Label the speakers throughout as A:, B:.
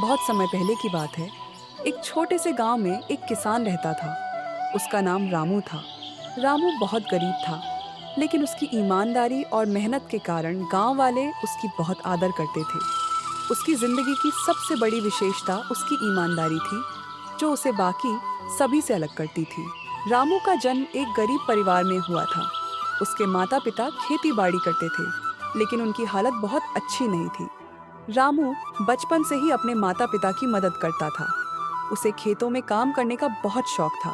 A: बहुत समय पहले की बात है। एक छोटे से गांव में एक किसान रहता था। उसका नाम रामू था। रामू बहुत गरीब था, लेकिन उसकी ईमानदारी और मेहनत के कारण गांव वाले उसकी बहुत आदर करते थे। उसकी जिंदगी की सबसे बड़ी विशेषता उसकी ईमानदारी थी, जो उसे बाकी सभी से अलग करती थी। रामू का जन्म एक गरीब परिवार में हुआ था। उसके माता पिता खेती बाड़ी करते थे, लेकिन उनकी हालत बहुत अच्छी नहीं थी। रामू बचपन से ही अपने माता पिता की मदद करता था। उसे खेतों में काम करने का बहुत शौक था,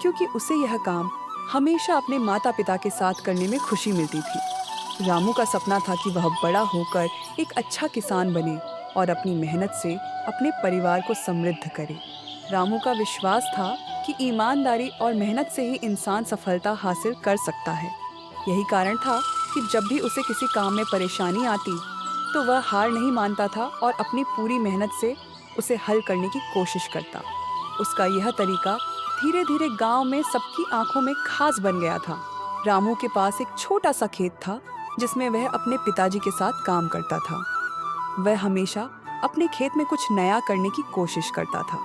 A: क्योंकि उसे यह काम हमेशा अपने माता पिता के साथ करने में खुशी मिलती थी। रामू का सपना था कि वह बड़ा होकर एक अच्छा किसान बने और अपनी मेहनत से अपने परिवार को समृद्ध करे। रामू का विश्वास था कि ईमानदारी और मेहनत से ही इंसान सफलता हासिल कर सकता है। यही कारण था कि जब भी उसे किसी काम में परेशानी आती, तो वह हार नहीं मानता था और अपनी पूरी मेहनत से उसे हल करने की कोशिश करता। उसका यह तरीका धीरे धीरे गांव में सबकी आंखों में खास बन गया था। रामू के पास एक छोटा सा खेत था, जिसमें वह अपने पिताजी के साथ काम करता था। वह हमेशा अपने खेत में कुछ नया करने की कोशिश करता था।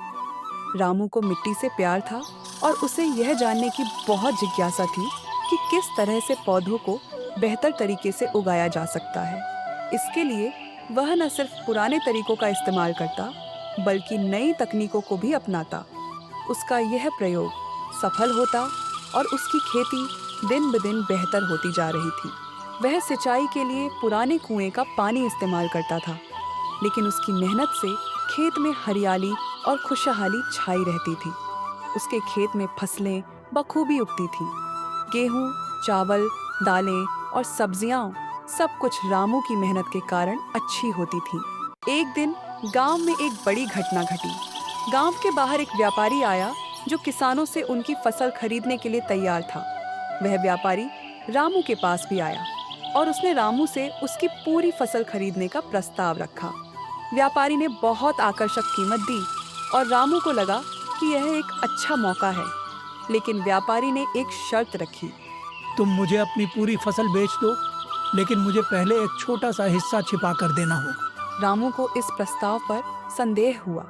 A: रामू को मिट्टी से प्यार था और उसे यह जानने की बहुत जिज्ञासा थी कि किस तरह से पौधों को बेहतर तरीके से उगाया जा सकता है। इसके लिए वह न सिर्फ पुराने तरीकों का इस्तेमाल करता, बल्कि नई तकनीकों को भी अपनाता। उसका यह प्रयोग सफल होता और उसकी खेती दिन ब दिन बेहतर होती जा रही थी। वह सिंचाई के लिए पुराने कुएं का पानी इस्तेमाल करता था, लेकिन उसकी मेहनत से खेत में हरियाली और खुशहाली छाई रहती थी। उसके खेत में फसलें बखूबी उगती थीं। गेहूं, चावल, दालें और सब्जियां, सब कुछ रामू की मेहनत के कारण अच्छी होती थी। एक दिन गांव में एक बड़ी घटना घटी। गांव के बाहर एक व्यापारी आया, जो किसानों से उनकी फसल खरीदने के लिए तैयार था। वह व्यापारी रामू के पास भी आया और उसने रामू से उसकी पूरी फसल खरीदने का प्रस्ताव रखा। व्यापारी ने बहुत आकर्षक कीमत दी और रामू को लगा कि यह एक अच्छा मौका है। लेकिन व्यापारी ने एक शर्त रखी।
B: तुम मुझे अपनी पूरी फसल बेच दो, लेकिन मुझे पहले एक छोटा सा हिस्सा छिपा कर देना होगा।
A: रामू को इस प्रस्ताव पर संदेह हुआ।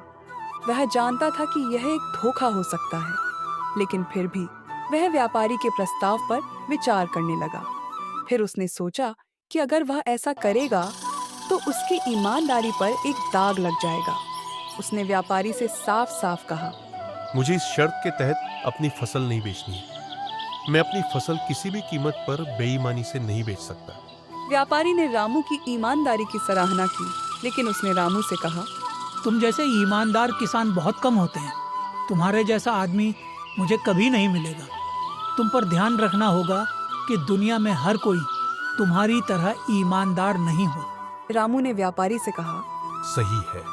A: वह जानता था कि यह एक धोखा हो सकता है, लेकिन फिर भी वह व्यापारी के प्रस्ताव पर विचार करने लगा। फिर उसने सोचा कि अगर वह ऐसा करेगा, तो उसकी ईमानदारी पर एक दाग लग जाएगा। उसने व्यापारी से साफ साफ कहा,
C: मुझे इस शर्त के तहत अपनी फसल नहीं बेचनी है। मैं अपनी फसल किसी भी कीमत पर बेईमानी से नहीं बेच सकता।
A: व्यापारी ने रामू की ईमानदारी की सराहना की, लेकिन उसने रामू से कहा,
B: तुम जैसे ईमानदार किसान बहुत कम होते हैं। तुम्हारे जैसा आदमी मुझे कभी नहीं मिलेगा। तुम पर ध्यान रखना होगा कि दुनिया में हर कोई तुम्हारी तरह ईमानदार नहीं हो।
A: रामू ने व्यापारी से कहा,
C: सही है,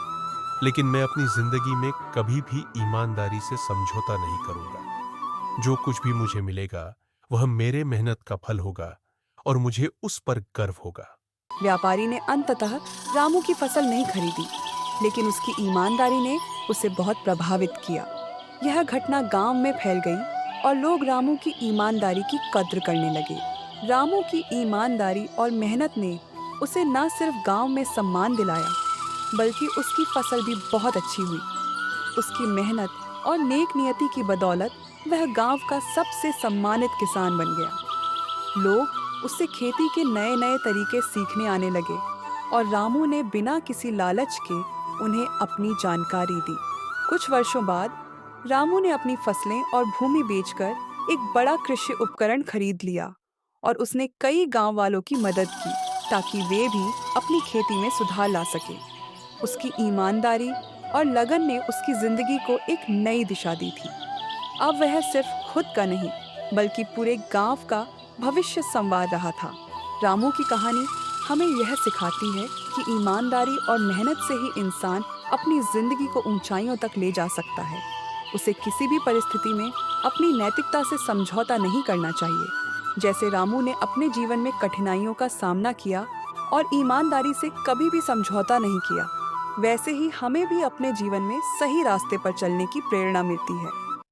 C: लेकिन मैं अपनी जिंदगी में कभी भी ईमानदारी से समझौता नहीं करूंगा। जो कुछ भी मुझे मिलेगा, वह मेरे मेहनत का फल होगा और मुझे उस पर गर्व होगा।
A: व्यापारी ने अंततः रामू की फसल नहीं खरीदी, लेकिन उसकी ईमानदारी ने उसे बहुत प्रभावित किया। यह घटना गांव में फैल गई और लोग रामू की ईमानदारी की कद्र करने लगे। रामू की ईमानदारी और मेहनत ने उसे न सिर्फ गांव में सम्मान दिलाया, बल्कि उसकी फसल भी बहुत अच्छी हुई। उसकी मेहनत और नेक नियति की बदौलत वह गांव का सबसे सम्मानित किसान बन गया। लोग उससे खेती के नए नए तरीके सीखने आने लगे और रामू ने बिना किसी लालच के उन्हें अपनी जानकारी दी। कुछ वर्षों बाद रामू ने अपनी फसलें और भूमि बेचकर एक बड़ा कृषि उपकरण खरीद लिया और उसने कई गांव वालों की मदद की, ताकि वे भी अपनी खेती में सुधार ला सके। उसकी ईमानदारी और लगन ने उसकी जिंदगी को एक नई दिशा दी थी। अब वह सिर्फ खुद का नहीं, बल्कि पूरे गांव का भविष्य संवार रहा था। रामू की कहानी हमें यह सिखाती है कि ईमानदारी और मेहनत से ही इंसान अपनी जिंदगी को ऊंचाइयों तक ले जा सकता है। उसे किसी भी परिस्थिति में अपनी नैतिकता से समझौता नहीं करना चाहिए। जैसे रामू ने अपने जीवन में कठिनाइयों का सामना किया और ईमानदारी से कभी भी समझौता नहीं किया, वैसे ही हमें भी अपने जीवन में सही रास्ते पर चलने की प्रेरणा मिलती है।